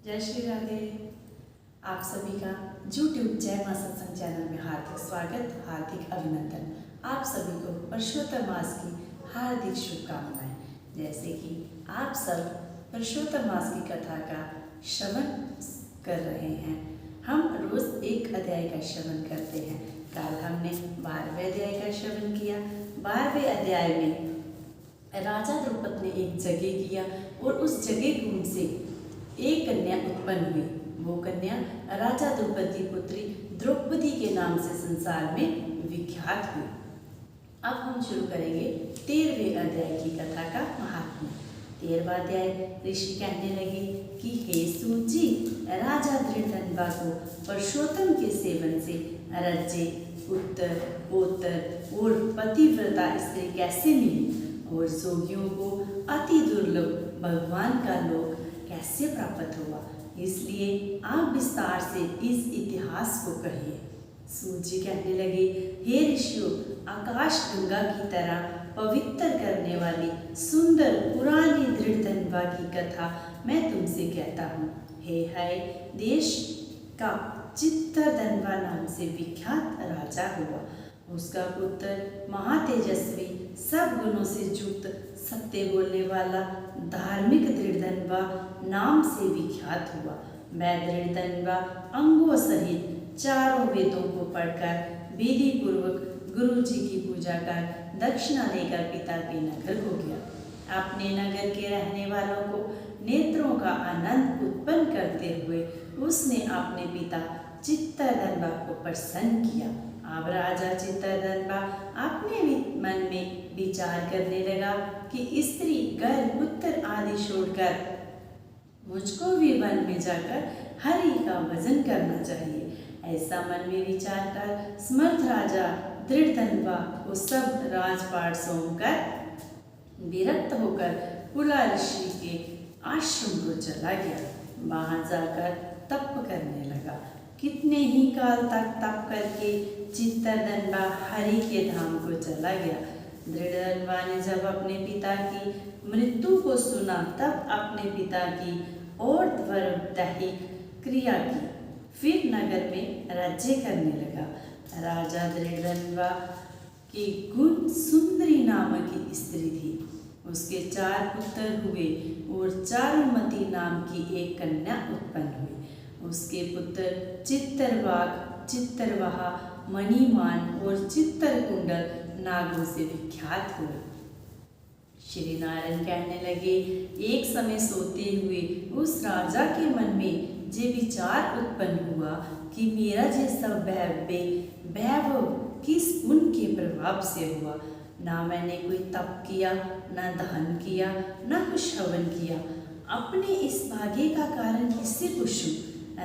जय श्री राधे। आप सभी का यूट्यूब जय मां सत्संग चैनल में हार्दिक स्वागत, हार्दिक अभिनंदन। आप सभी को पुरुषोत्तम मास की हार्दिक शुभकामनाएं। जैसे कि आप सब पुरुषोत्तम मास की कथा का श्रवण कर रहे हैं, हम रोज एक अध्याय का श्रवण करते हैं। कल हमने 12वें अध्याय का श्रवण किया। 12वें अध्याय में राजा द्रुपद ने एक यज्ञ किया और उस यज्ञ कुंड से एक कन्या उत्पन्न हुई। वो कन्या राजा द्रुपद की पुत्री द्रौपदी के नाम से संसार में विख्यात हुई। अब हम शुरू करेंगे 13वें अध्याय की कथा का महात्म्य। 13वां अध्याय ऋषि कहने लगे कि हे सूत जी, राजा दृढ़धनवा को पुरुषोत्तम के सेवन से राज्य, पुत्र, पौत्र और पतिव्रता स्त्री कैसे मिली और जोगियों को अति दुर्लभ भगवान का लोक कैसे प्राप्त हुआ, इसलिए आप विस्तार से इस इतिहास को कहिए। सूत जी कहने लगे, हे ऋषियों, आकाश गंगा की तरह पवित्र करने वाली सुंदर पुरानी दृढ़धनवा की कथा मैं तुमसे कहता हूँ। हे हाय देश का चित्तधनवा नाम से विख्यात राजा हुआ। उसका पुत्र महातेजस्वी, सब गुणों से युक्त, सत्य बोलने वाला, धार्मिक दृढ़धनवा नाम से विख्यात हुआ। मैं दृढ़धनवा अंगों सहित चारों वेदों को पढ़कर विधि पूर्वक गुरु जी की पूजा कर दक्षिणा लेकर पिता के नगर को गया। अपने नगर के रहने वालों को नेत्रों का आनंद उत्पन्न करते हुए उसने अपने पिता चित्तधनवा को प्रसन्न किया। अब राजा चित्तधनवा अपने मन में विचार करने लगा कि स्त्री, घर, पुत्र आदि छोड़कर मुझको भी वन में जाकर हरि का भजन करना चाहिए। ऐसा मन में विचार कर समर्थ राजा दृढ़धनवा को सब राजपाट सौंपकर विरक्त होकर पुला ऋषि के आश्रम को चला गया। वहां जाकर तप करने लगा। कितने ही काल तक तप करके चित्तधनवा हरि के धाम को चला गया। दृढ़धनवा ने जब अपने पिता की मृत्यु को सुना तब अपने पिता की और दैहिक क्रिया की, फिर नगर में राज्य करने लगा। राजा दृढ़धनवा की गुण सुंदरी नामक की स्त्री थी। उसके 4 पुत्र हुए और चारुमती नाम की एक कन्या उत्पन्न हुई। उसके पुत्र चित्तरवाक, चित्तरवाहा, मणिमान और चित्तरकुंडल नागों से विख्यात हुए। श्री नारायण कहने लगे, एक समय सोते हुए उस राजा के मन में ये विचार उत्पन्न हुआ कि मेरा जैसा वैभव किस पुण्य के प्रभाव से हुआ। ना मैंने कोई तप किया, ना दान किया, ना कुछ हवन किया। अपने इस भाग्य का कारण किससे पूछूं?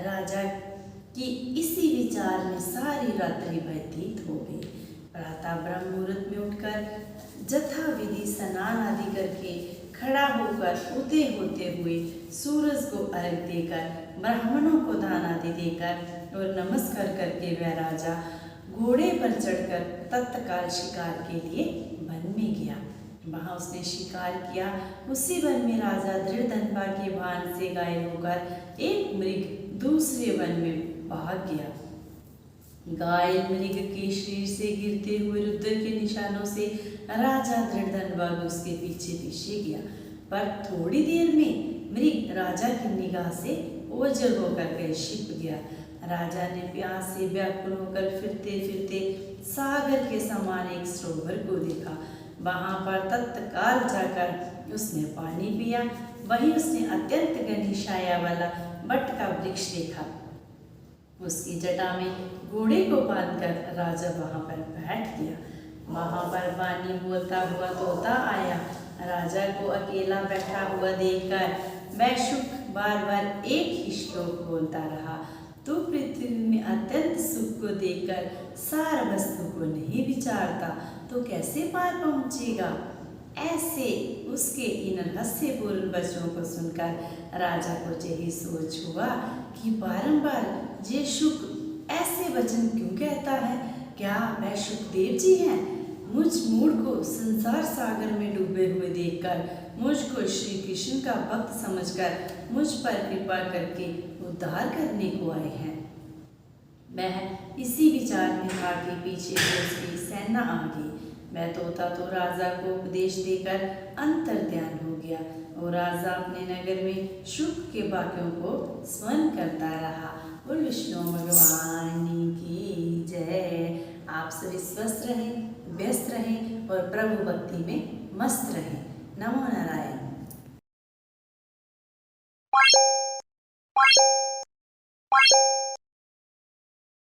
राजा की इसी विचार में सारी रात्रि व्यतीत हो गई। प्रातः ब्रह्म मुहूर्त में उठकर जथा विधि स्नान आदि करके खड़ा होकर उदय होते हुए सूरज को अर्घ्य देकर, ब्राह्मणों को दान आदि देकर और नमस्कार करके वह राजा घोड़े पर चढ़कर तत्काल शिकार के लिए वन में गया। वहां उसने शिकार किया। उसी वन में राजा दृढ़धनवा के भान से गायब होकर एक मृग दूसरे वन में भाग गया। घायल मृग के शरीर से गिरते हुए रुद्र के निशानों से राजा दृढ़धनवा उसके पीछे पीछे गया, पर थोड़ी देर में मृग राजा की निगाह से ओझल होकर कहीं छिप गया। राजा ने प्यास से व्याकुल होकर फिरते फिरते सागर के समान एक सरोवर को देखा। वहां पर तत्काल जाकर उसने पानी पिया। वहीं उसने अत्यंत घनी छाया वाला बट का वृक्ष देखा। उसकी जटा में घोड़े को बांधकर राजा वहां पर बैठ गया। वहां पर वाणी बोलता हुआ तोता आया। राजा को अकेला बैठा हुआ देखकर वह शुक बार बार एक ही श्लोक बोलता रहा, तू पृथ्वी में अत्यंत सुख को देखकर सार वस्तु को नहीं विचारता तो कैसे पार पहुंचेगा। ऐसे उसके इन रहस्यपूर्ण वचनों को सुनकर राजा को यही सोच हुआ कि बारंबार ये शुक ऐसे वचन क्यों कहता है? क्या वह सुखदेव जी हैं? मुझ मूढ़ को संसार सागर में डूबे हुए देखकर मुझको श्री कृष्ण का भक्त समझकर मुझ पर कृपा करके उद्धार करने को आए हैं। मैं इसी विचार में था कि पीछे से उसकी सेना आ गई। मैं तोता तो राजा को उपदेश देकर अंतर्ध्यान हो गया और राजा अपने नगर में सुख के वाक्यों को स्मरण करता रहा। और विष्णु भगवान की जय। आप सभी स्वस्थ रहें, व्यस्त रहें और प्रभु भक्ति में मस्त रहें। नमो नारायण।